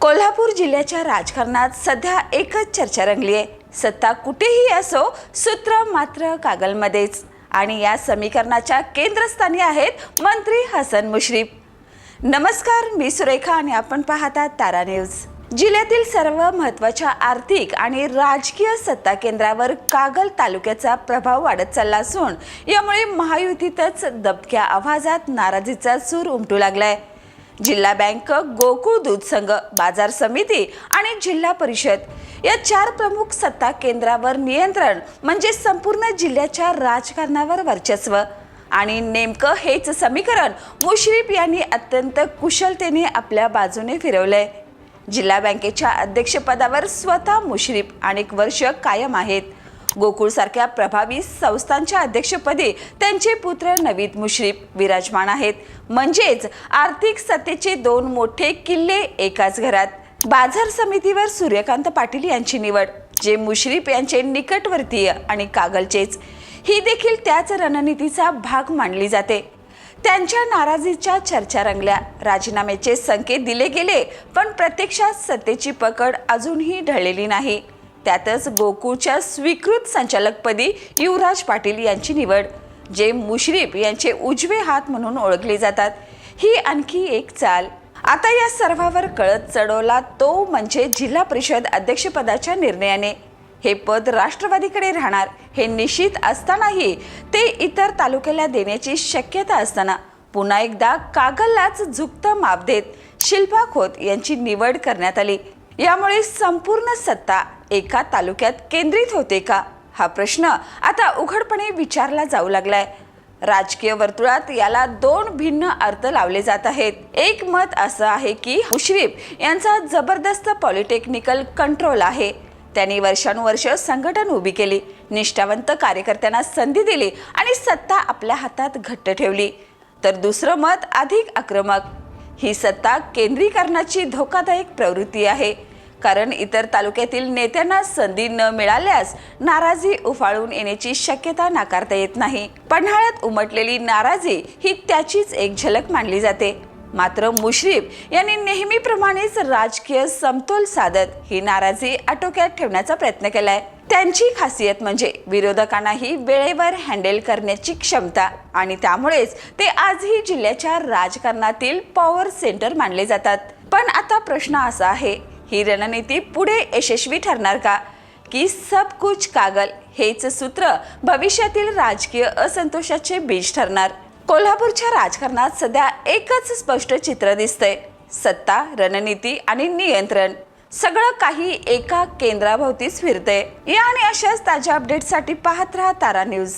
कोल्हापूर जिल्ह्याच्या राजकारणात सध्या एकच चर्चा रंगली आहे। सत्ता कुठेही असो, सूत्र मात्र कागलमध्येच। आणि या समीकरणाच्या केंद्रस्थानी आहेत मंत्री हसन मुश्रीफ। नमस्कार, मी सुरेखा आणि आपण पाहतात तारा न्यूज। जिल्ह्यातील सर्व महत्त्वाच्या आर्थिक आणि राजकीय सत्ता केंद्रावर कागल तालुक्याचा प्रभाव वाढत चालला असून यामुळे महायुतीतच दबक्या आवाजात नाराजीचा सूर उमटू लागलाय। जिल्हा बँक, गोकुळ दूध संघ, बाजार समिती आणि जिल्हा परिषद या चार प्रमुख सत्ता केंद्रावर नियंत्रण म्हणजे संपूर्ण जिल्ह्याच्या राजकारणावर वर्चस्व। आणि नेमकं हेच समीकरण मुश्रीफ यांनी अत्यंत कुशलतेने आपल्या बाजूने फिरवलंय। जिल्हा बँकेच्या अध्यक्षपदावर स्वतः मुश्रीफ अनेक वर्ष कायम आहेत। गोकुळ सारख्या प्रभावी संस्थांच्या अध्यक्षपदी त्यांचे पुत्र नवीद मुश्रीफ विराजमान आहेत। म्हणजेच आर्थिक सत्तेचे दोन मोठे किल्ले एकाच घरात। बाजार समितीवर सूर्यकांत पाटील यांची निवड, जे मुश्रीफ यांचे निकटवर्तीय आणि कागलचेच, ही देखील त्याच रणनीतीचा भाग मानली जाते। त्यांच्या नाराजीच्या चर्चा रंगल्या, राजीनाम्याचे संकेत दिले गेले, पण प्रत्यक्षात सत्तेची पकड अजूनही ढळलेली नाही। त्यातच गोकुळच्या स्वीकृत संचालकपदी युवराज पाटील यांची निवड, जे मुश्रीफ यांचे उजवे हात म्हणून ओळखले जातात, ही आणखी एक चाल। आता या सर्वावर कळत चढवला तो म्हणजे जिल्हा परिषद अध्यक्षपदाच्या निर्णयाने। हे पद राष्ट्रवादीकडे राहणार हे निश्चित असतानाही ते इतर तालुक्याला देण्याची शक्यता असताना पुन्हा एकदा कागललाच झुकतं माप देत शिल्पा खोत यांची निवड करण्यात आली। यामुळे संपूर्ण सत्ता एका तालुक्यात केंद्रित होते का, हा प्रश्न आता उघडपणे विचारला जाऊ लागलाय। राजकीय वर्तुळात याला दोन भिन्न अर्थ लावले जात आहेत। एक मत असं आहे की मुश्रीफ यांचा जबरदस्त पॉलिटेक्निकल कंट्रोल आहे। त्यांनी वर्षानुवर्ष संघटन उभी केली, निष्ठावंत कार्यकर्त्यांना संधी दिली आणि सत्ता आपल्या हातात घट्ट ठेवली। तर दुसरं मत अधिक आक्रमक, ही सत्ता केंद्रीकरणाची धोकादायक प्रवृत्ती आहे। कारण इतर तालुक्यातील नेत्यांना संधी न मिळाल्यास नाराजी उफाळून येण्याची शक्यता नाकारता येत नाही। पन्हाळ्यात उमटलेली नाराजी ही त्याचीच एक झलक मानली जाते। मात्र मुश्रीफ यांनी नेहमीप्रमाणेच राजकीय समतोल साधत ही नाराजी आटोक्यात ठेवण्याचा प्रयत्न केलाय। त्यांची खासियत म्हणजे विरोधकांनाही वेळेवर हँडल करण्याची क्षमता, आणि त्यामुळेच ते आजही जिल्ह्याच्या राजकारणातील पॉवर सेंटर मानले जातात। पण आता प्रश्न असा आहे, ही रणनीती पुढे यशस्वी ठरणार का, की सब कुछ कागल हेच सूत्र भविष्यातील राजकीय असंतोषाचे बीज ठरणार? कोल्हापूरच्या राजकारणात सध्या एकच स्पष्ट चित्र दिसतंय, सत्ता, रणनीती आणि नियंत्रण सगळं काही एका केंद्राभोवतीच फिरतंय। या आणि अशाच ताज्या अपडेटसाठी पाहत राहा तारा न्यूज।